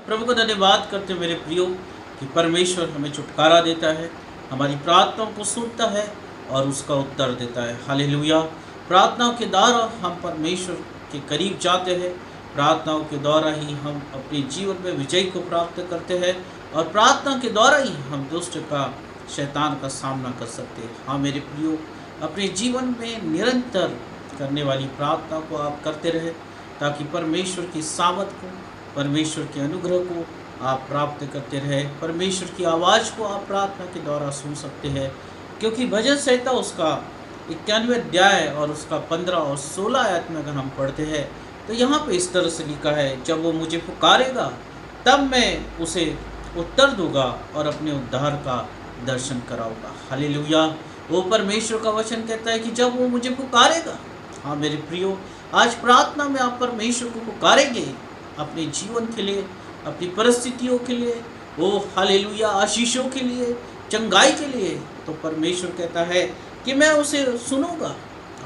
प्रभु का धन्यवाद करते हैं मेरे प्रियो कि परमेश्वर हमें छुटकारा देता है, हमारी प्रार्थनाओं को सुनता है और उसका उत्तर देता है। हालेलुया। प्रार्थनाओं के द्वारा हम परमेश्वर के करीब जाते हैं, प्रार्थनाओं के द्वारा ही हम अपने जीवन में विजय को प्राप्त करते हैं और प्रार्थना के द्वारा ही हम दुष्ट का, शैतान का सामना कर सकते हैं। हाँ मेरे प्रियो, अपने जीवन में निरंतर करने वाली प्रार्थना को आप करते रहे ताकि परमेश्वर की सामर्थ को, परमेश्वर के अनुग्रह को आप प्राप्त करते रहे। परमेश्वर की आवाज़ को आप प्रार्थना के द्वारा सुन सकते हैं, क्योंकि भजन संहिता उसका 91 अध्याय और उसका 15 और 16 आयत में अगर हम पढ़ते हैं तो यहाँ पे इस तरह से लिखा है, जब वो मुझे पुकारेगा तब मैं उसे उत्तर दूंगा और अपने उद्धार का दर्शन कराऊंगा। हालेलुया। वो परमेश्वर का वचन कहता है कि जब वो मुझे पुकारेगा। हाँ मेरे प्रियो, आज प्रार्थना में आप परमेश्वर को पुकारेंगे अपने जीवन के लिए, अपनी परिस्थितियों के लिए, वो हालेलुया, आशीषों के लिए, चंगाई के लिए, तो परमेश्वर कहता है कि मैं उसे सुनूंगा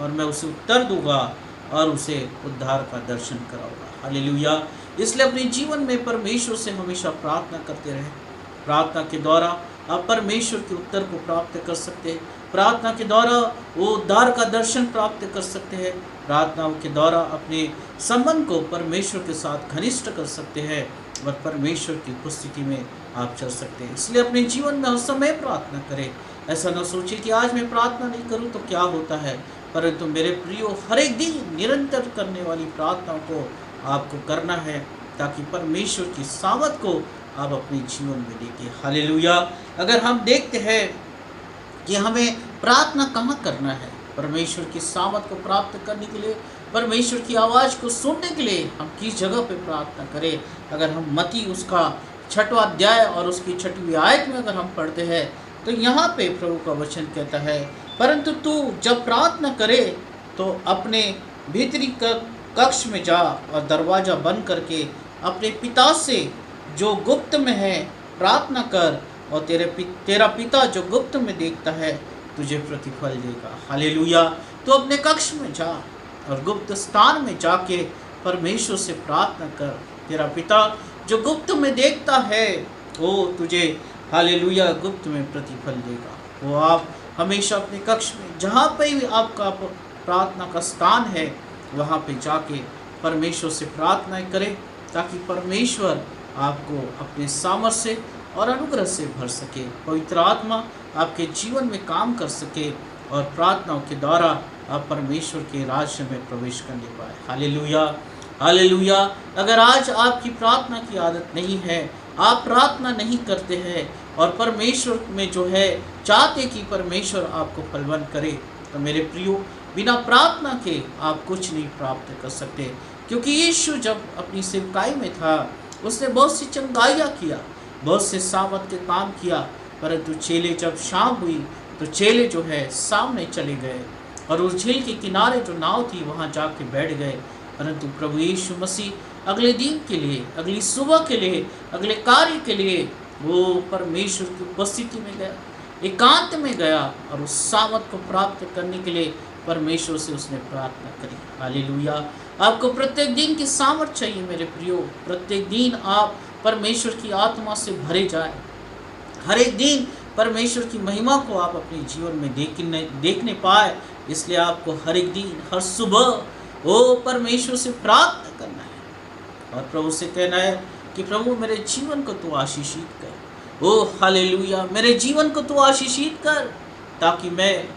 और मैं उसे उत्तर दूंगा और उसे उद्धार का दर्शन कराऊंगा। हालेलुया। इसलिए अपने जीवन में परमेश्वर से हमेशा प्रार्थना करते रहें। प्रार्थना के द्वारा आप परमेश्वर के उत्तर को प्राप्त कर सकते हैं, प्रार्थना के द्वारा वो उद्धार का दर्शन प्राप्त कर सकते हैं, प्रार्थनाओं के द्वारा अपने संबंध को परमेश्वर के साथ घनिष्ठ कर सकते हैं और परमेश्वर की उपस्थिति में आप चल सकते हैं। इसलिए अपने जीवन में हर समय प्रार्थना करें। ऐसा न सोचिए कि आज मैं प्रार्थना नहीं करूं तो क्या होता है, परंतु मेरे प्रियो, हर एक दिन निरंतर करने वाली प्रार्थनाओं को आपको करना है ताकि परमेश्वर की सामर्थ को आप अपने जीवन में देखें। हालेलुया। अगर हम देखते हैं कि हमें प्रार्थना कहाँ करना है, परमेश्वर की सामर्थ को प्राप्त करने के लिए, परमेश्वर की आवाज़ को सुनने के लिए हम किस जगह पे प्रार्थना करें। अगर हम मत्ती उसका 6वां अध्याय और उसकी 6वीं आयत में अगर हम पढ़ते हैं तो यहाँ पे प्रभु का वचन कहता है, परंतु तू जब प्रार्थना करे तो अपने भीतरी कक्ष में जा और दरवाज़ा बंद करके अपने पिता से जो गुप्त में है प्रार्थना कर, और तेरा पिता जो गुप्त में देखता है तुझे प्रतिफल देगा। हालेलुया। तो अपने कक्ष में जा और गुप्त स्थान में जाके परमेश्वर से प्रार्थना कर। तेरा पिता जो गुप्त में देखता है वो तुझे, हालेलुया, गुप्त में प्रतिफल देगा। वो आप हमेशा अपने कक्ष में, जहाँ पे भी आपका प्रार्थना का स्थान है, वहाँ पे जाके परमेश्वर से प्रार्थना करें ताकि परमेश्वर आपको अपने सामर्थ्य से और अनुग्रह से भर सके, पवित्र आत्मा आपके जीवन में काम कर सके और प्रार्थनाओं के द्वारा आप परमेश्वर के राज्य में प्रवेश करने पाए। हालेलुया। हालेलुया। अगर आज आपकी प्रार्थना की आदत नहीं है, आप प्रार्थना नहीं करते हैं और परमेश्वर में जो है चाहते कि परमेश्वर आपको फलवान करे, तो मेरे प्रियो, बिना प्रार्थना के आप कुछ नहीं प्राप्त कर सकते। क्योंकि यीशु जब अपनी सेवकाई में था उसने बहुत सी चंगाइयाँ किया, बहुत से सामर्थ के काम किया, परंतु चेले जब शाम हुई तो चेले जो है सामने चले गए और उस झील के किनारे जो नाव थी वहाँ जाके बैठ गए। परंतु प्रभु यीशु मसीह अगले दिन के लिए, अगली सुबह के लिए, अगले कार्य के लिए वो परमेश्वर की उपस्थिति में गया, एकांत में गया और उस सामर्थ को प्राप्त करने के लिए परमेश्वर से उसने प्रार्थना करी। हालेलुया। आपको प्रत्येक दिन की सामर्थ चाहिए मेरे प्रियो। प्रत्येक दिन आप परमेश्वर की आत्मा से भरे जाए, हर एक दिन परमेश्वर की महिमा को आप अपने जीवन में देखने पाए। इसलिए आपको हर एक दिन, हर सुबह वो परमेश्वर से प्रार्थना करना है और प्रभु से कहना है कि प्रभु मेरे जीवन को तू आशीषित कर। ओ हालेलुया, मेरे जीवन को तू आशीषित कर ताकि मैं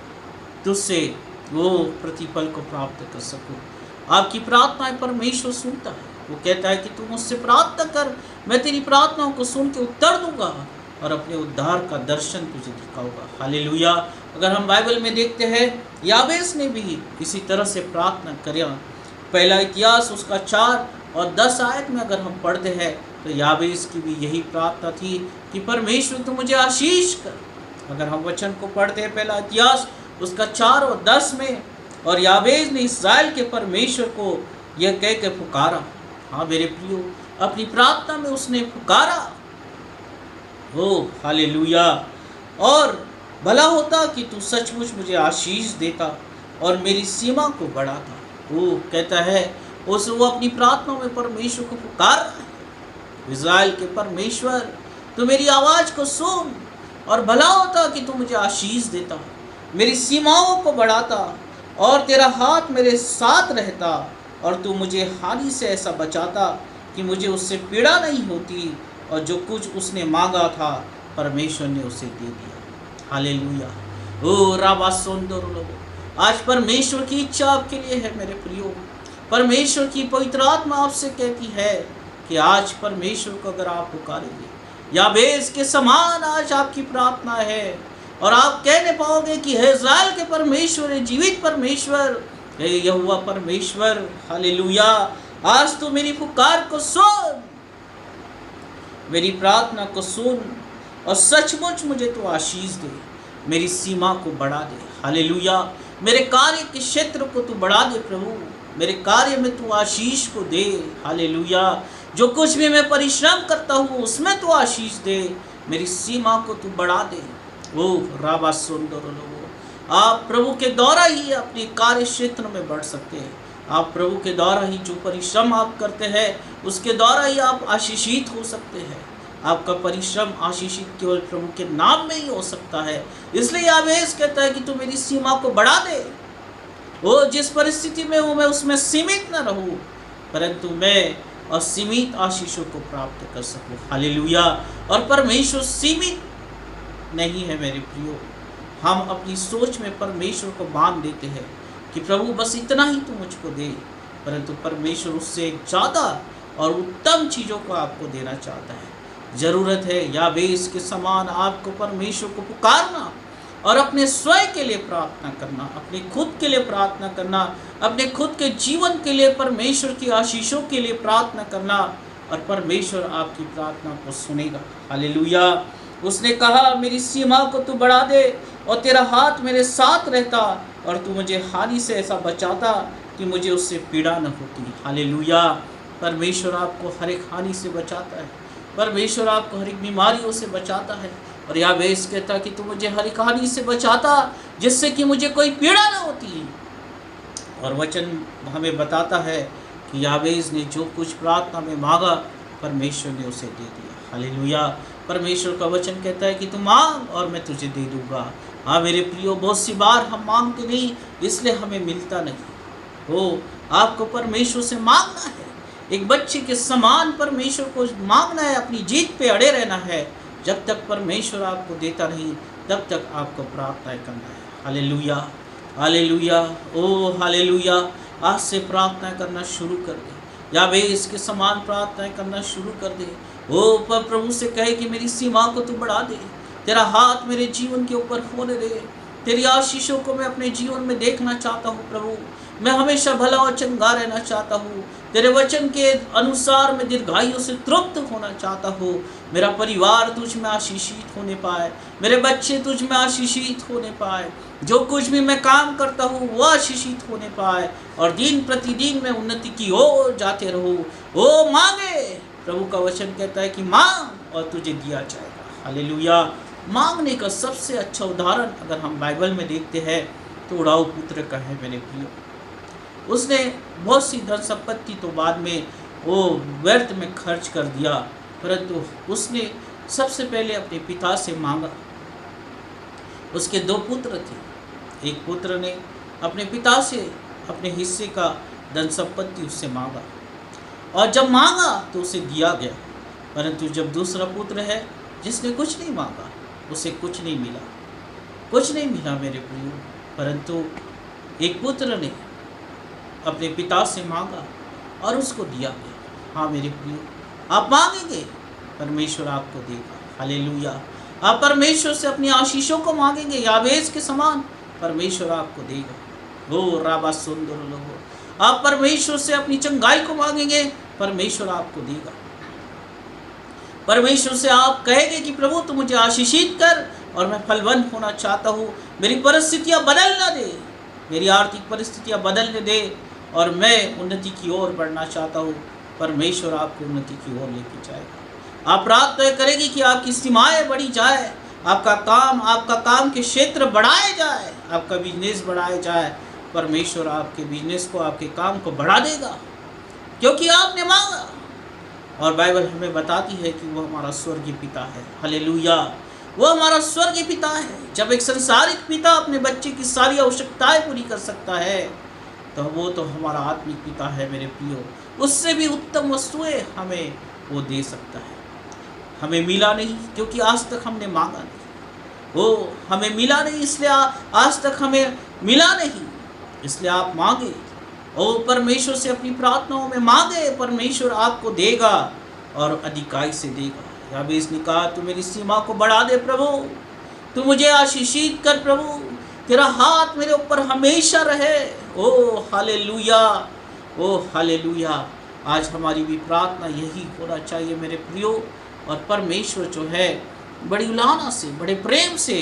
तुझसे वो प्रतिफल को प्राप्त कर सकूं। आपकी प्रार्थनाएं परमेश्वर सुनता है। वो कहता है कि तू मुझसे प्रार्थना कर, मैं तेरी प्रार्थनाओं को सुन के उत्तर दूंगा और अपने उद्धार का दर्शन तुझे दिखाऊंगा। हालेलुया। अगर हम बाइबल में देखते हैं, याबेस ने भी इसी तरह से प्रार्थना करी। पहला इतिहास उसका 4 और 10 आयत में अगर हम पढ़ते हैं तो याबेस की भी यही प्रार्थना थी कि परमेश्वर तू मुझे आशीष कर। अगर हम वचन को पढ़ते हैं पहला इतिहास उसका 4 और 10 में, और याबेस ने इस्राएल के परमेश्वर को यह कह के पुकारा। हाँ मेरे प्रियो, अपनी प्रार्थना में उसने पुकारा। हो हालेलुया। और भला होता कि तू सचमुच मुझे आशीष देता और मेरी सीमा को बढ़ाता। वो कहता है वो अपनी प्रार्थना में परमेश्वर को पुकार रहा है। इज़राइल के परमेश्वर, तू मेरी आवाज़ को सुन, और भला होता कि तू मुझे आशीष देता, मेरी सीमाओं को बढ़ाता, और तेरा हाथ मेरे साथ रहता, और तू मुझे हानि से ऐसा बचाता कि मुझे उससे पीड़ा नहीं होती, और जो कुछ उसने मांगा था परमेश्वर ने उसे दे दिया। हालेलुया। ओ राबा सुंदर लोगो, आज परमेश्वर की इच्छा आपके लिए है मेरे प्रियो। परमेश्वर की पवित्र आत्मा आपसे कहती है कि आज परमेश्वर को अगर आप पुकारेंगे, याबेस के समान आज आपकी प्रार्थना है, और आप कहने पाओगे कि हे इज़राइल के परमेश्वर, जीवित परमेश्वर, हे यहोवा परमेश्वर, हालेलुया, आज तू मेरी पुकार को सुन, मेरी प्रार्थना को सुन, और सचमुच मुझे तो आशीष दे, मेरी सीमा को बढ़ा दे। हालेलुया। मेरे कार्य के क्षेत्र को तू बढ़ा दे प्रभु, मेरे कार्य में तू आशीष को दे। हालेलुया। जो कुछ भी मैं परिश्रम करता हूँ उसमें तू आशीष दे, मेरी सीमा को तू बढ़ा दे। ओ राबा सुंदर लोगो, आप प्रभु के द्वारा ही अपने कार्य क्षेत्र में बढ़ सकते हैं। आप प्रभु के द्वारा ही जो परिश्रम आप करते हैं उसके द्वारा ही आप आशीषित हो सकते हैं। आपका परिश्रम आशीषित केवल प्रभु के नाम में ही हो सकता है। इसलिए याबेस कहता है कि तू मेरी सीमा को बढ़ा दे। वो जिस परिस्थिति में हूँ मैं उसमें सीमित न रहूँ, परंतु मैं असीमित आशीषों को प्राप्त कर सकूँ। हालेलुया। और परमेश्वर सीमित नहीं है मेरे प्रियो। हम अपनी सोच में परमेश्वर को बांध देते हैं कि प्रभु बस इतना ही तू मुझको दे, परंतु परमेश्वर उससे ज़्यादा और उत्तम चीज़ों को आपको देना चाहता है। ज़रूरत है याबेस के समान आपको परमेश्वर को पुकारना और अपने स्वयं के लिए प्रार्थना करना, अपने खुद के लिए प्रार्थना करना, अपने खुद के जीवन के लिए परमेश्वर की आशीषों के लिए प्रार्थना करना, और परमेश्वर आपकी प्रार्थना को सुनेगा। हालेलुया। उसने कहा मेरी सीमा को तू बढ़ा दे, और तेरा हाथ मेरे साथ रहता, और तू मुझे हानि से ऐसा बचाता कि मुझे उससे पीड़ा न होती। हालेलुया। परमेश्वर आपको हर एक हानि से बचाता है, परमेश्वर आपको हर एक बीमारियों से बचाता है। और याबेस कहता कि तू मुझे हर एक हानि से बचाता जिससे कि मुझे कोई पीड़ा न होती। और वचन हमें बताता है कि याबेस ने जो कुछ प्रार्थना में मांगा परमेश्वर ने उसे दे दिया। हालेलुया। परमेश्वर का वचन कहता है कि तू मांग और मैं तुझे दे दूंगा। हाँ मेरे प्रियो, बहुत सी बार हम मांगते नहीं, इसलिए हमें मिलता नहीं। हो आपको परमेश्वर से मांगना है, एक बच्चे के समान परमेश्वर को मांगना है, अपनी जीत पे अड़े रहना है। जब तक परमेश्वर आपको देता नहीं तब तक आपको प्रार्थना करना है। हालेलुया, हालेलुया, ओ हालेलुया। आज से प्रार्थना करना शुरू कर दे, याबेस के समान प्रार्थना करना शुरू कर दे। ओ पर प्रभु से कहे कि मेरी सीमा को तू बढ़ा दे, तेरा हाथ मेरे जीवन के ऊपर होने दे, तेरी आशीषों को मैं अपने जीवन में देखना चाहता हूँ प्रभु। मैं हमेशा भला और चंगा रहना चाहता हूँ, तेरे वचन के अनुसार मैं दीर्घायु से तृप्त होना चाहता हूँ। मेरा परिवार तुझ में आशीषित होने पाए, मेरे बच्चे तुझ में आशीषित होने पाए, जो कुछ भी मैं काम करता हूँ वो आशीषित होने पाए, और दिन प्रतिदिन मैं उन्नति की ओर जाते रहूँ। ओ मांगे, प्रभु का वचन कहता है कि मांग और तुझे दिया जाएगा। हालेलुया। मांगने का सबसे अच्छा उदाहरण अगर हम बाइबल में देखते हैं तो उड़ाऊ पुत्र का है मेरे प्रियो। उसने बहुत सी धन संपत्ति तो बाद में वो व्यर्थ में खर्च कर दिया, परंतु उसने सबसे पहले अपने पिता से मांगा। उसके दो पुत्र थे, एक पुत्र ने अपने पिता से अपने हिस्से का धन संपत्ति उससे मांगा, और जब मांगा तो उसे दिया गया। परंतु जब दूसरा पुत्र है जिसने कुछ नहीं मांगा, उसे कुछ नहीं मिला, कुछ नहीं मिला मेरे प्रियो। परंतु एक पुत्र ने अपने पिता से मांगा और उसको दिया गया। हाँ मेरे प्रियो, आप मांगेंगे परमेश्वर आपको देगा। हालेलुया। आप परमेश्वर से अपनी आशीषों को मांगेंगे याबेस के समान, परमेश्वर आपको देगा। ओ राबा सुंदर लोगो, आप परमेश्वर से अपनी चंगाई को मांगेंगे, परमेश्वर आपको देगा। परमेश्वर से आप कहेंगे कि प्रभु तू मुझे आशीषित कर और मैं फलवंत होना चाहता हूँ, मेरी परिस्थितियाँ बदल ना दे, मेरी आर्थिक परिस्थितियाँ बदलने दे, और मैं उन्नति की ओर बढ़ना चाहता हूँ। परमेश्वर आपको उन्नति की ओर लेके जाएगा। आप प्रार्थना करेंगे कि आपकी सीमाएं बढ़ी जाए, आपका काम के क्षेत्र बढ़ाए जाए, आपका बिजनेस बढ़ाया जाए। परमेश्वर आपके बिजनेस को, आपके काम को बढ़ा देगा, क्योंकि आपने मांगा। और बाइबल हमें बताती है कि वो हमारा स्वर्गीय पिता है। हालेलुया, वो हमारा स्वर्गीय पिता है। जब एक संसारिक पिता अपने बच्चे की सारी आवश्यकताएं पूरी कर सकता है, तो वो तो हमारा आत्मिक पिता है मेरे प्रियो। उससे भी उत्तम वस्तुएं हमें वो दे सकता है। हमें मिला नहीं क्योंकि आज तक हमने मांगा नहीं, वो हमें मिला नहीं इसलिए आज तक हमें मिला नहीं, इसलिए आप मांगे और परमेश्वर से अपनी प्रार्थनाओं में मांगे, परमेश्वर आपको देगा और अधिकाई से देगा। याबेस ने कहा, तू मेरी सीमा को बढ़ा दे प्रभु, तू मुझे आशीषित कर प्रभु, तेरा हाथ मेरे ऊपर हमेशा रहे। ओ हालेलुया, ओ हालेलुया। आज हमारी भी प्रार्थना यही होना चाहिए मेरे प्रियो। और परमेश्वर जो है बड़ी उलाहना से, बड़े प्रेम से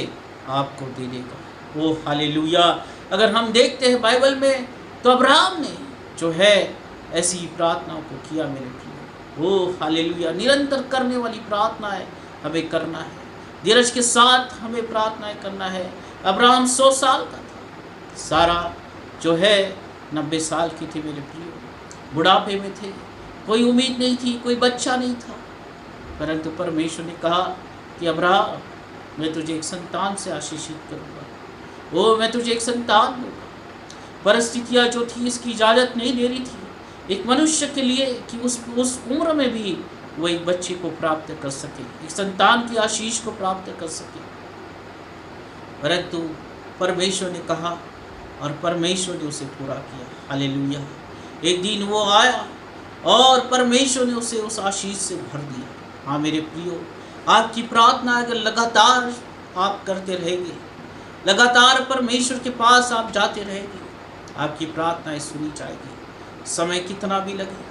आपको दे देगा। ओ हालेलुया। अगर हम देखते हैं बाइबल में, तो अब्राहम ने जो है ऐसी प्रार्थनाओं को किया मेरे प्रियो। ओ हालेलुया। निरंतर करने वाली प्रार्थनाएं हमें करना है, धीरज के साथ हमें प्रार्थनाएं करना है। अब्राहम 100 साल का था, सारा जो है 90 साल की थी मेरे प्रियो, बुढ़ापे में थे, कोई उम्मीद नहीं थी, कोई बच्चा नहीं था। परंतु परमेश्वर ने कहा कि अब्राहम, मैं तुझे एक संतान से आशीषित करूँगा, ओ मैं तुझे एक संतान दूँगा। परिस्थितियाँ जो थी इसकी इजाज़त नहीं दे रही थी एक मनुष्य के लिए कि उस उम्र में भी वो एक बच्चे को प्राप्त कर सके, एक संतान की आशीष को प्राप्त कर सके। परंतु परमेश्वर ने कहा और परमेश्वर ने उसे पूरा किया। हालेलुया। एक दिन वो आया और परमेश्वर ने उसे उस आशीष से भर दिया। हाँ मेरे प्रियो, आपकी प्रार्थना अगर लगातार आप करते रहेंगे, लगातार परमेश्वर के पास आप जाते रहेंगे, आपकी प्रार्थनाएं सुनी जाएगी। समय कितना भी लगे,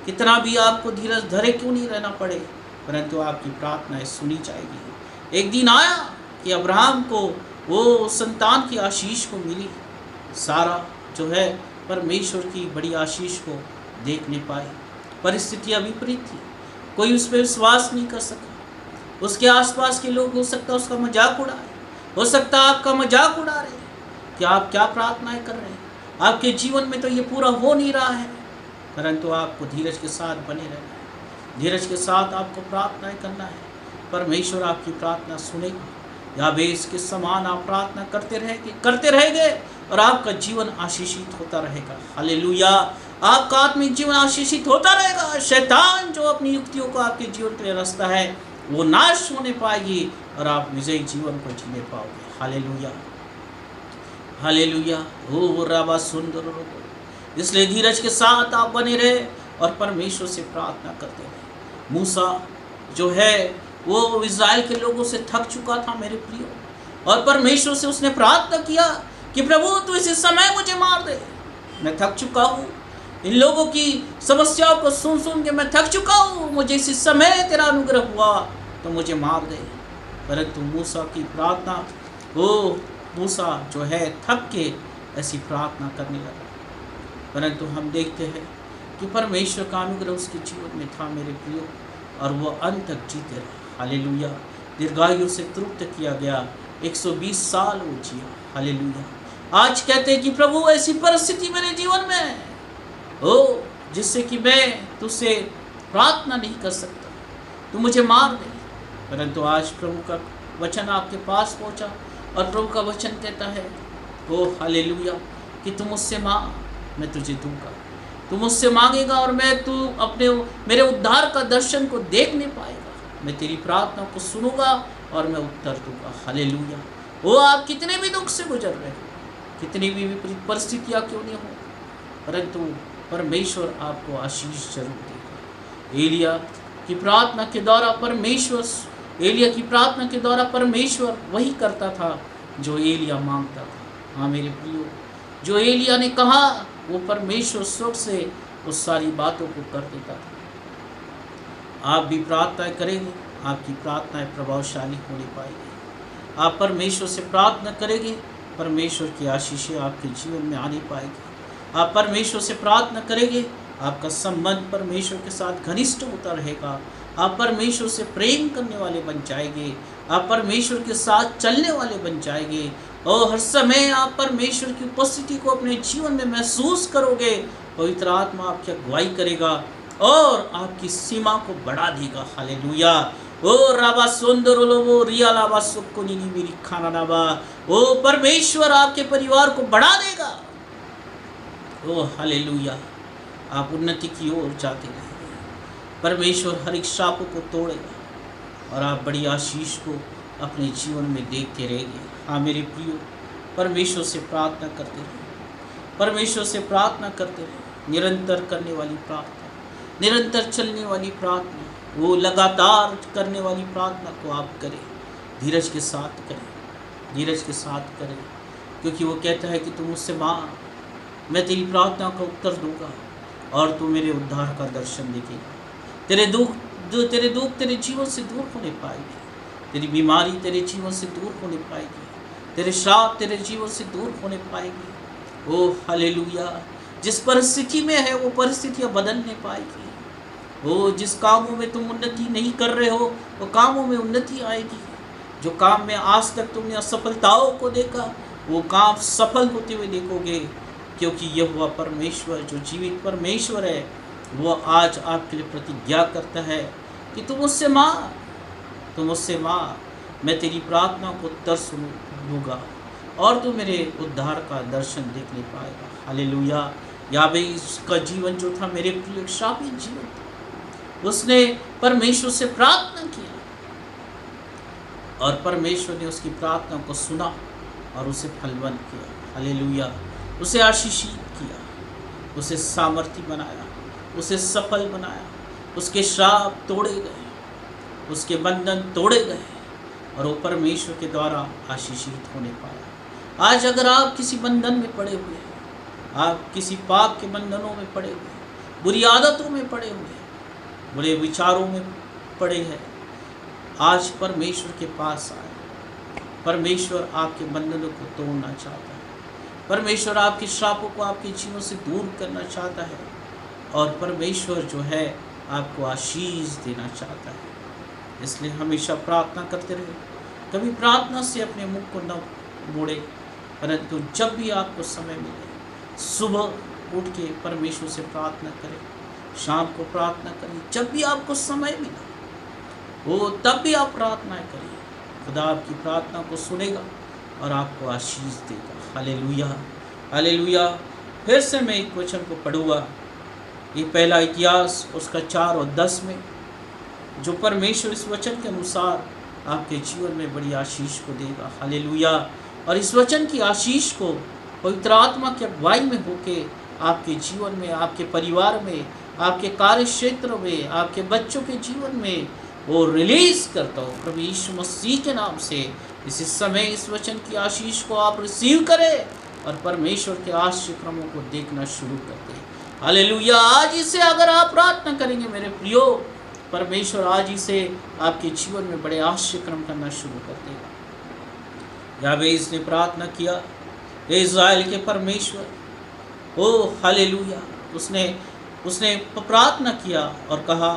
कितना भी आपको धीरज धरे क्यों नहीं रहना पड़े, परंतु आपकी प्रार्थनाएं सुनी जाएगी। एक दिन आया कि अब्राहम को वो संतान की आशीष को मिली। सारा जो है परमेश्वर की बड़ी आशीष को देख नहीं पाई। परिस्थितियाँ विपरीत थी, कोई उस पर विश्वास नहीं कर सका। उसके आसपास के लोग हो सकता है उसका मजाक उड़ाए, हो सकता है आपका मजाक उड़ा रहे कि आप क्या प्रार्थनाएं कर रहे हैं, आपके जीवन में तो ये पूरा हो नहीं रहा है। परंतु आपको धीरज के साथ बने रहना है, धीरज के साथ आपको प्रार्थनाएं करना है। परमेश्वर आपकी प्रार्थना सुनेगा। याबेस के समान आप प्रार्थना करते रहेंगे और आपका जीवन आशीषित होता रहेगा। हालेलुया। आपका आत्मिक जीवन आशीषित होता रहेगा। शैतान जो अपनी युक्तियों को आपके जीवन के लिए रचता है वो नाश होने पाएगी और आप विजयी जीवन को जीने पाओगे। Hallelujah, hallelujah. हो रबा सुंदर। इसलिए धीरज के साथ आप बने रहे और परमेश्वर से प्रार्थना करते रहे। मूसा जो है वो इज़राइल के लोगों से थक चुका था मेरे प्रियो, और परमेश्वर से उसने प्रार्थना किया कि प्रभु तू इसी समय मुझे मार दे, मैं थक चुका हूँ, इन लोगों की समस्याओं को सुन सुन के मैं थक चुका हूँ, मुझे इसी समय तेरा अनुग्रह हुआ तो मुझे मार दे। परंतु मूसा की प्रार्थना, वो मूसा जो है थक के ऐसी प्रार्थना करने लगा। परंतु हम देखते हैं कि परमेश्वर का अनुग्रह उसके जीवन में था मेरे प्रियो, और वो अंत तक जीते रहे। हालेलुया। दीर्घायु से तृप्त किया गया, 120 साल वो जिया। हालेलुया। आज कहते हैं कि प्रभु ऐसी परिस्थिति मेरे जीवन में हो जिससे कि मैं तुझसे प्रार्थना नहीं कर सकता, तू मुझे मार दे। परंतु आज प्रभु का वचन आपके पास पहुंचा और प्रभु का वचन कहता है, ओ हालेलुया, कि तुम मुझसे मांग मैं तुझे दूंगा। तू मुझसे मांगेगा और मैं तू अपने मेरे उद्धार का दर्शन को देख नहीं पाएगा। मैं तेरी प्रार्थना को सुनूंगा और मैं उत्तर दूंगा। हालेलुया। वो आप कितने भी दुख से गुजर रहे हो, कितनी भी विपरीत परिस्थितियाँ क्यों नहीं हो, परंतु परमेश्वर आपको आशीष जरूर देगा। एलिया की प्रार्थना के द्वारा परमेश्वर वही करता था जो एलिया मांगता था। हाँ मेरे प्रियो, जो एलिया ने कहा वो परमेश्वर स्वर्ग से उस सारी बातों को कर देता था। आप भी प्रार्थनाएं करेंगे, आपकी प्रार्थनाएं प्रभावशाली होने पाएगी। आप परमेश्वर से प्रार्थना करेंगे, परमेश्वर की आशीषें आपके जीवन में आने पाएगी। आप परमेश्वर से प्रार्थना करेंगे, आपका संबंध परमेश्वर के साथ घनिष्ठ होता रहेगा। आप परमेश्वर से प्रेम करने वाले बन जाएंगे, आप परमेश्वर के साथ चलने वाले बन जाएंगे, और हर समय आप परमेश्वर की उपस्थिति को अपने जीवन में महसूस करोगे। पवित्र आत्मा आपकी अगुवाई करेगा, और आपकी सीमा को बढ़ा देगा। हालेलुया। ओ राबा सुंदर लोबो रिया लाबा सुकुनी मेरी खाना नाबा। ओ परमेश्वर आपके परिवार को बढ़ा देगा। ओ हालेलुया। आप उन्नति की ओर जाते रहेंगे। परमेश्वर हर एक श्रापों को तोड़ेगा और आप बड़ी आशीष को अपने जीवन में देखते रहेंगे। हाँ मेरे प्रियो, परमेश्वर से प्रार्थना करते रहे, परमेश्वर से प्रार्थना करते रहे। निरंतर करने वाली प्रार्थना, निरंतर चलने वाली प्रार्थना, वो लगातार करने वाली प्रार्थना को आप करें। धीरज के साथ करें, धीरज के साथ करें, क्योंकि वो कहता है कि तू मुझसे मांग, मैं तेरी प्रार्थना का उत्तर दूंगा और तू मेरे उद्धार का दर्शन देखेगा। तेरे दुख तेरे जीवन से दूर होने पाएंगे, तेरी बीमारी तेरे जीवन से दूर होने पाएगी, तेरे श्राप तेरे जीवन से दूर होने पाएंगे। ओ हालेलुया। जिस परिस्थिति में है वो परिस्थितियाँ बदलने पाएगी। वो जिस कामों में तुम उन्नति नहीं कर रहे हो वो कामों में उन्नति आएगी। जो काम में आज तक तुमने असफलताओं को देखा वो काम सफल होते हुए देखोगे, क्योंकि यह हुआ परमेश्वर जो जीवित परमेश्वर है वो आज आपके लिए प्रतिज्ञा करता है कि तुम उससे मांग, तुम उससे मांग, मैं तेरी प्रार्थना को उत्तर सुनूंगा और तू मेरे उद्धार का दर्शन देखने पाएगा। हालेलुया। याबेस का जीवन जो था मेरे प्रिय श्रापित जीवन था। उसने परमेश्वर से प्रार्थना किया और परमेश्वर ने उसकी प्रार्थना को सुना और उसे फलवंत किया। हालेलुया। उसे आशीषित किया, उसे सामर्थी बनाया, उसे सफल बनाया। उसके श्राप तोड़े गए, उसके बंधन तोड़े गए और वो परमेश्वर के द्वारा आशीषित होने पाया। आज अगर आप किसी बंधन में पड़े हुए हैं, आप किसी पाप के बंधनों में पड़े हुए हैं, बुरी आदतों में पड़े हुए हैं, बुरे विचारों में पड़े हैं, आज परमेश्वर के पास आए। परमेश्वर आपके बंधनों को तोड़ना चाहता है। परमेश्वर आपके श्रापों को आपके जीवन से दूर करना चाहता है और परमेश्वर जो है आपको आशीष देना चाहता है। इसलिए हमेशा प्रार्थना करते रहे। कभी प्रार्थना से अपने मुख को न मोड़े, परंतु जब भी आपको समय मिले सुबह उठ के परमेश्वर से प्रार्थना करें, शाम को प्रार्थना करें, जब भी आपको समय मिला वो तब भी आप प्रार्थना करिए। खुदा आपकी प्रार्थना को सुनेगा और आपको आशीष देगा। Hallelujah, hallelujah. फिर से मैं एक वचन को पढ़ूंगा, ये पहला इतिहास उसका 4 और 10 में, जो परमेश्वर इस वचन के अनुसार आपके जीवन में बड़ी आशीष को देगा। हालेलुया। और इस वचन की आशीष को पवित्र आत्मा की अगुवाई में होके आपके जीवन में, आपके परिवार में, आपके कार्य क्षेत्र में, आपके बच्चों के जीवन में वो रिलीज करता हो प्रभु यीशु मसीह के नाम से। इसी समय इस वचन की आशीष को आप रिसीव करें और परमेश्वर के आश्चर्य क्रमों को देखना शुरू कर दें। हालेलुया। आज इसे अगर आप प्रार्थना करेंगे मेरे प्रियो, परमेश्वर आज इसे आपके जीवन में बड़े आश्चर्य क्रम करना शुरू कर देगा। याबेस ने प्रार्थना किया, इज़राइल के परमेश्वर, ओ हालेलुया। उसने प्रार्थना किया और कहा,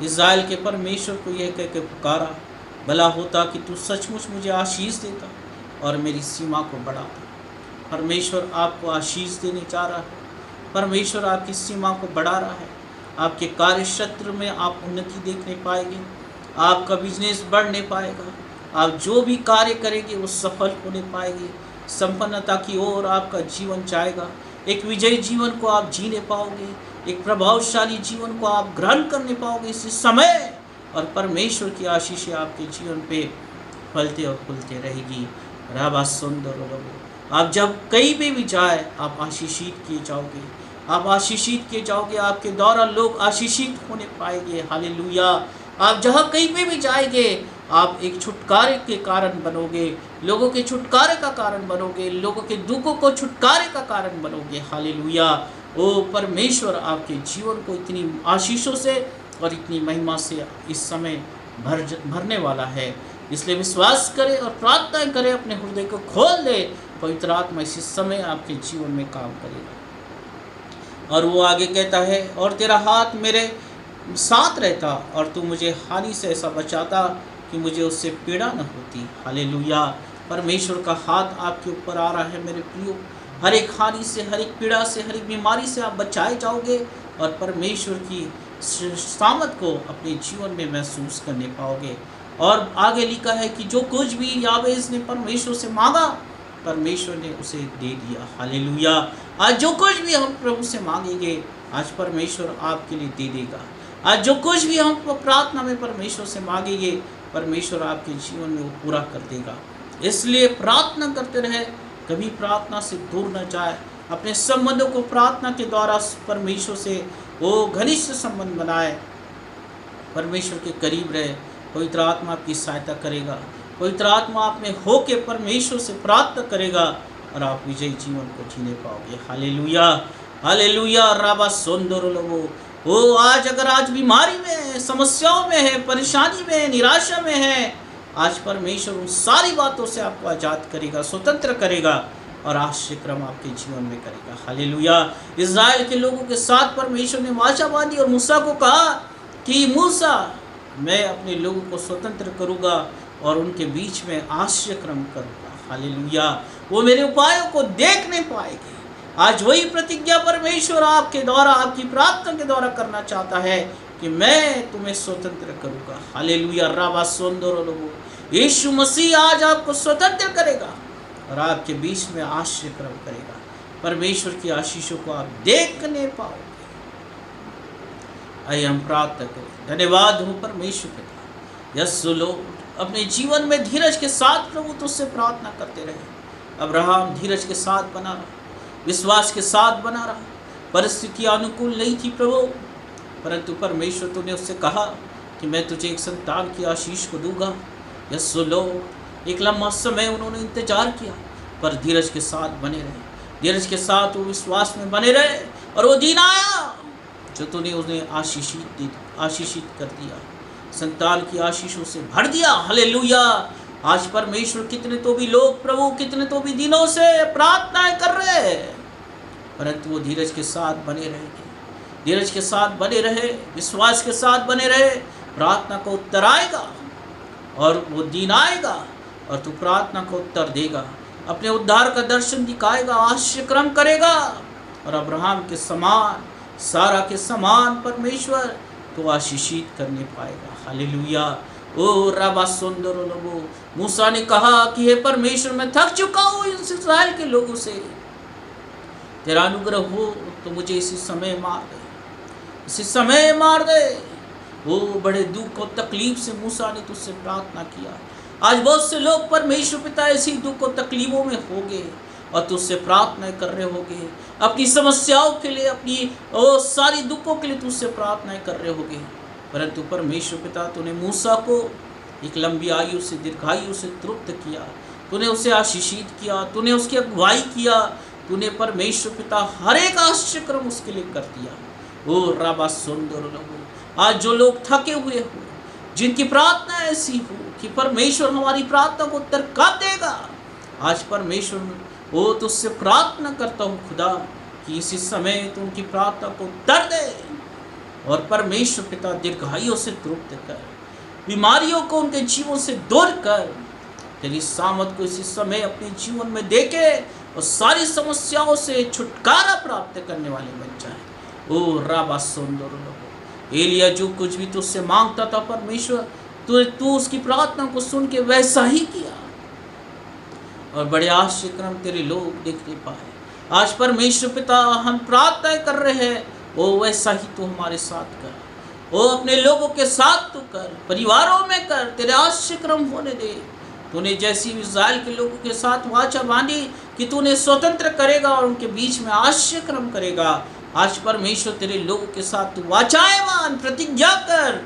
इज़राइल के परमेश्वर को यह कह के पुकारा, भला होता कि तू सचमुच मुझे आशीष देता और मेरी सीमा को बढ़ाता। परमेश्वर आपको आशीष देने जा रहा है। परमेश्वर आपकी सीमा को बढ़ा रहा है। आपके कार्य क्षेत्र में आप उन्नति देखने पाएंगे, आपका बिजनेस बढ़ने पाएगा, आप जो भी कार्य करेंगे वो सफल होने पाएंगे। संपन्नता की ओर आपका जीवन जाएगा। एक विजयी जीवन को आप जीने पाओगे, एक प्रभावशाली जीवन को आप ग्रहण करने पाओगे इसी समय। और परमेश्वर की आशीषें आपके जीवन पे फलते और फूलते रहेगी। राबा सुंदर रहो। आप जब कहीं भी जाए आप आशीषित किए जाओगे, आप आशीषित किए जाओगे। आपके द्वारा लोग आशीषित होने पाएंगे। हालेलुया। आप जहाँ कहीं पे भी जाएंगे आप एक छुटकारे के कारण बनोगे, लोगों के छुटकारे का कारण बनोगे, लोगों के दुखों को छुटकारे का कारण बनोगे। हालेलुया। ओ परमेश्वर आपके जीवन को इतनी आशीषों से और इतनी महिमा से इस समय भरने वाला है। इसलिए विश्वास करें और प्रार्थना करें, अपने हृदय को खोल दे। पवित्र आत्मा इसी समय आपके जीवन में काम करेगा। और वो आगे कहता है, और तेरा हाथ मेरे साथ रहता और तू मुझे हानि से ऐसा बचाता कि मुझे उससे पीड़ा न होती। हालेलुया। परमेश्वर का हाथ आपके ऊपर आ रहा है मेरे प्रियो। हर एक हानि से, हर एक पीड़ा से, हर एक बीमारी से आप बचाए जाओगे और परमेश्वर की सामत को अपने जीवन में महसूस करने पाओगे। और आगे लिखा है कि जो कुछ भी यावेस ने परमेश्वर से मांगा, परमेश्वर ने उसे दे दिया। हालेलुया। आज जो कुछ भी हम प्रभु से मांगेंगे, आज परमेश्वर आपके लिए दे देगा। आज जो कुछ भी हम प्रार्थना में परमेश्वर से मांगेंगे, परमेश्वर आपके जीवन में वो पूरा कर देगा। इसलिए प्रार्थना करते रहे, कभी प्रार्थना से दूर न जाए। अपने संबंधों को प्रार्थना के द्वारा परमेश्वर से वो घनिष्ठ संबंध बनाए, परमेश्वर के करीब रहे। पवित्र आत्मा आपकी सहायता करेगा। पवित्र आत्मा आप में होके परमेश्वर से प्रार्थना करेगा और आप विजयी जीवन को जीने पाओगे। Hallelujah, hallelujah. राबा सुंदर लोगो, वो आज बीमारी में है, समस्याओं में है, परेशानी में है, निराशा में है, आज परमेश्वर उन सारी बातों से आपको आज़ाद करेगा, स्वतंत्र करेगा और आश्चर्य क्रम आपके जीवन में करेगा। हालेलुया। इज़राइल के लोगों के साथ परमेश्वर ने वाचा बांधी और मूसा को कहा कि मूसा, मैं अपने लोगों को स्वतंत्र करूँगा और उनके बीच में आश्चर्य क्रम करूँगा। हालेलुया। वो मेरे उपायों को देख नहीं पाएंगे। आज वही प्रतिज्ञा परमेश्वर आपके द्वारा, आपकी प्रार्थना के द्वारा करना चाहता है कि मैं तुम्हें स्वतंत्र करूँगा। हालेलुया। राबा सुंदर लोगो, यीशु मसीह आज आपको स्वतंत्र करेगा और आपके बीच में आश्चर्य क्रम करेगा। परमेश्वर की आशीषों को आप देखने पाओगे। आइए हम प्रार्थना करें। धन्यवाद हो परमेश्वर पिता। यस लॉर्ड, अपने जीवन में धीरज के साथ प्रभु तुझसे प्रार्थना करते रहे। अब्राहम धीरज के साथ बना रहा, विश्वास के साथ बना रहा। परिस्थिति अनुकूल नहीं थी प्रभु, परंतु परमेश्वर तूने उससे कहा कि मैं तुझे एक संतान की आशीष को दूंगा। यस लॉर्ड, एक लंबा समय उन्होंने इंतजार किया, पर धीरज के साथ बने रहे, धीरज के साथ वो विश्वास में बने रहे और वो दिन आया जो तूने उन्हें आशीषित कर दिया, संतान की आशीषों से भर दिया। हालेलुया। आज परमेश्वर कितने तो भी लोग प्रभु कितने तो भी दिनों से प्रार्थनाएं कर रहे हैं, परंतु वो धीरज के साथ बने रहेंगे, धीरज के साथ बने रहे, विश्वास के साथ बने रहे। प्रार्थना को उत्तर आएगा और वो दिन आएगा और तू प्रार्थना को उत्तर देगा, अपने उद्धार का दर्शन दिखाएगा, आश्चर्य क्रम करेगा और अब्राहम के समान, सारा के समान परमेश्वर तो आशीषित करने पाएगा। हालेलुया। ओ रबा सुंदर लोगो, मूसा ने कहा कि हे परमेश्वर, मैं थक चुका हूँ इस्राएल के लोगों से, तेरा अनुग्रह हो तो मुझे इसी समय मार दे, इसी समय मार दे। वो बड़े दुख और तकलीफ से मूसा ने तुझसे प्रार्थना किया। आज बहुत से लोग परमेश्वर पिता ऐसी दुख और तकलीफों में होंगे और तुझसे प्रार्थना कर रहे होंगे, अपनी समस्याओं के लिए, अपनी सारी दुखों के लिए तुझसे प्रार्थनाएं कर रहे होंगे, परंतु परमेश्वर पिता तूने मूसा को एक लंबी आयु से, दीर्घायु से तृप्त किया, तूने उसे आशीषित किया, तूने उसकी अगुवाई किया, तूने परमेश्वर पिता हर एक आश्चर्य क्रम उसके लिए कर दिया। ओ राबा सुंदर लोगो, आज जो लोग थके हुए हो, जिनकी प्रार्थना ऐसी हो कि परमेश्वर हमारी प्रार्थना को उत्तर कब देगा, आज परमेश्वर वो तुझसे प्रार्थना करता हूँ खुदा कि इसी समय तू उनकी प्रार्थना को उत्तर दे और परमेश्वर पिता दीर्घायु से तृप्त कर, बीमारियों को उनके जीवन से दूर कर, तेरी सामत को इसी समय अपने जीवन में देके और सारी समस्याओं से छुटकारा प्राप्त करने वाले बन जाए। ओ राबा सुंदर लोगो, एलिया जो कुछ भी तुझसे मांगता था परमेश्वर, तू उसकी प्रार्थना को सुन के वैसा ही किया और बड़े आश्चर्य क्रम तेरे लोग देखने पाए। आज परमेश्वर पिता हम प्रार्थना कर रहे हैं, वो वैसा ही तू हमारे साथ कर, वो अपने लोगों के साथ तू कर, परिवारों में कर, तेरे आश्चर्य क्रम होने दे। तूने जैसी इस्राएल के लोगों के साथ वाचा बांधी कि तूने स्वतंत्र करेगा और उनके बीच में आश्चर्य क्रम करेगा, आज परमेश्वर तेरे लोगों के साथ तू वाचाएं बांध, प्रतिज्ञा कर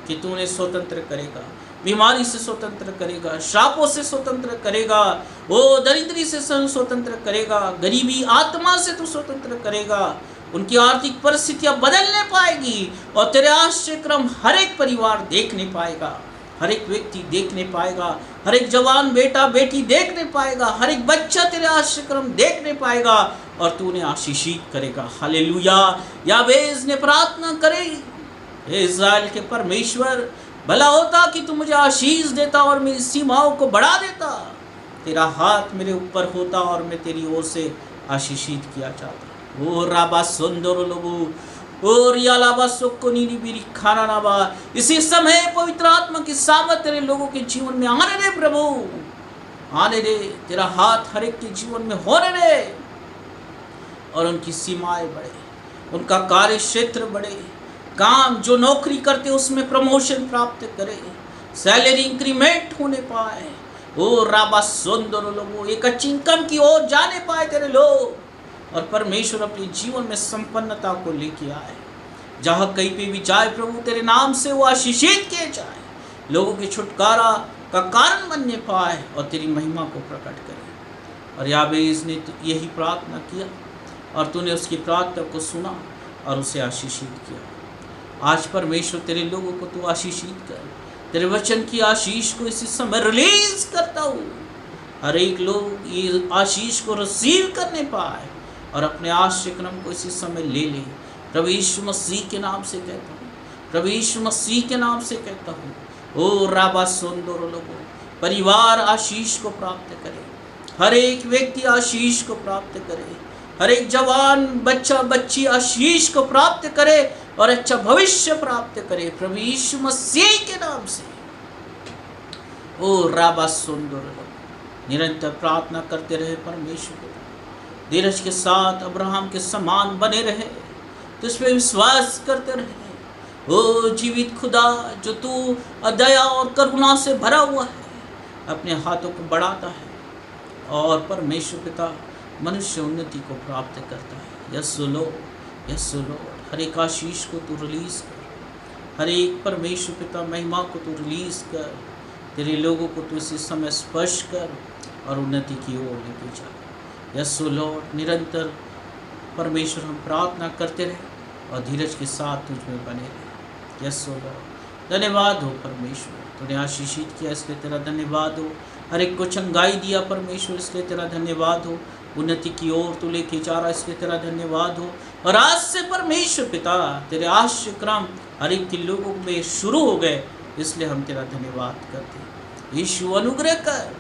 कि तूने स्वतंत्र करेगा, बीमारी से स्वतंत्र करेगा, श्रापों से स्वतंत्र करेगा, वो दरिद्री से स्वतंत्र करेगा, गरीबी आत्मा से तू स्वतंत्र करेगा, उनकी आर्थिक परिस्थितियां बदलने पाएगी और तेरे आश्चर्य क्रम हर एक परिवार देखने पाएगा, हर एक व्यक्ति देखने पाएगा, हर एक जवान बेटा बेटी देखने पाएगा, हर एक बच्चा तेरे आश्चर्य क्रम देखने पाएगा और तू उन्हें आशीषित करेगा। हालेलुया। यावेस ने प्रार्थना करी, हे इस्राएल के परमेश्वर, भला होता कि तू मुझे आशीष देता और मेरी सीमाओं को बढ़ा देता, तेरा हाथ मेरे ऊपर होता और मैं तेरी ओर से आशीषित किया जाता। वो राबा सुंदर लोगो, और यालाबा सुक्को नीनी बीरी खाना नाबा। इसी समय पवित्र आत्मा की सामर्थ तेरे लोगों के जीवन में आने दे प्रभु, आने दे। तेरा हाथ हर एक के जीवन में होने दे और उनकी सीमाएं बढ़े, उनका कार्य क्षेत्र बढ़े, काम जो नौकरी करते उसमें प्रमोशन प्राप्त करे, सैलरी इंक्रीमेंट होने पाए। ओ राबा सुंदर लोगों एक अच्छी इनकम की ओर जाने पाए तेरे लोग, और परमेश्वर अपने जीवन में संपन्नता को लेके आए। जहाँ कहीं पे भी जाए प्रभु तेरे नाम से वो आशीषित किए जाए, लोगों के छुटकारा का कारण बनने पाए और तेरी महिमा को प्रकट करे। और याबेस ने यही प्रार्थना किया और तूने उसकी प्रार्थना को सुना और उसे आशीषित किया। आज परमेश्वर तेरे लोगों को तू आशीषित कर, तेरे वचन की आशीष को इसी समय रिलीज करता हूँ। हर एक लोग ये आशीष को रिसीव करने पाए और अपने आश्रय को इसी समय ले ले। प्रभु यीशु मसीह के नाम से कहता हूँ, प्रभु यीशु मसीह के नाम से कहता हूँ। ओ राबा सुंदर लोगों परिवार आशीष को प्राप्त करे, हर एक व्यक्ति आशीष को प्राप्त करे, हर एक जवान बच्चा बच्ची आशीष को प्राप्त करे और अच्छा भविष्य प्राप्त करे प्रभु यीशु मसीह के नाम से। ओ राबा सुंदर लोग निरंतर प्रार्थना करते रहे परमेश्वर को, धीरज के साथ अब्राहम के समान बने रहे, तुझ पे विश्वास करते रहे। ओ जीवित खुदा जो तू दया और करुणा से भरा हुआ है, अपने हाथों को बढ़ाता है और परमेश्वर पिता मनुष्य उन्नति को प्राप्त करता है। यस्सु लॉर्ड, यस्सु लॉर्ड हर एक आशीष को तू रिलीज कर, हर एक परमेश्वर पिता महिमा को तू रिलीज कर, तेरे लोगों को तू इसी समय स्पर्श कर और उन्नति की ओर लेके जा। यस्सु लॉर्ड निरंतर परमेश्वर हम प्रार्थना करते रहे और धीरज के साथ तुझ में बने रहे। यस्सु लॉर्ड धन्यवाद हो परमेश्वर, तूने आशीषित किया इसलिए तेरा धन्यवाद हो। हर एक को चंगाई दिया परमेश्वर इसलिए तेरा धन्यवाद हो। उन्नति की ओर तू लेके जा रहा इसलिए तेरा धन्यवाद हो। और आज से परमेश्वर पिता तेरे आश्रय क्रम हर एक के लोगों में शुरू हो गए इसलिए हम तेरा धन्यवाद करते हैं। यीशु अनुग्रह कर,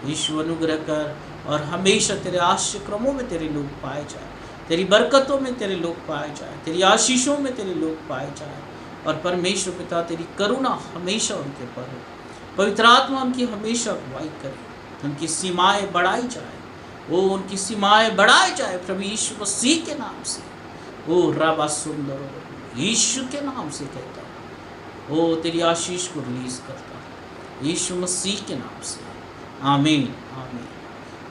यीशु अनुग्रह कर और हमेशा तेरे आश्रय क्रमों में तेरे लोग पाए जाए, तेरी बरकतों में तेरे लोग पाए जाए, तेरी आशीषों में तेरे लोग पाए जाए। और परमेश्वर पिता तेरी करुणा हमेशा उनके पर हो, पवित्र आत्मा उनकी हमेशा अगुवाई करे, उनकी सीमाएं बढ़ाई जाए, वो उनकी सीमाएं बढ़ाई जाए प्रभु यीशु मसीह के नाम से। ओ राबा सुंदर यीशु के नाम से कहता हूँ, ओ तेरी आशीष को रिलीज करता हूँ यीशु मसीह के नाम से। आमीन आमीन।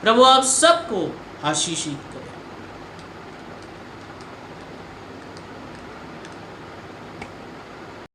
प्रभु आप सबको आशीषित करें।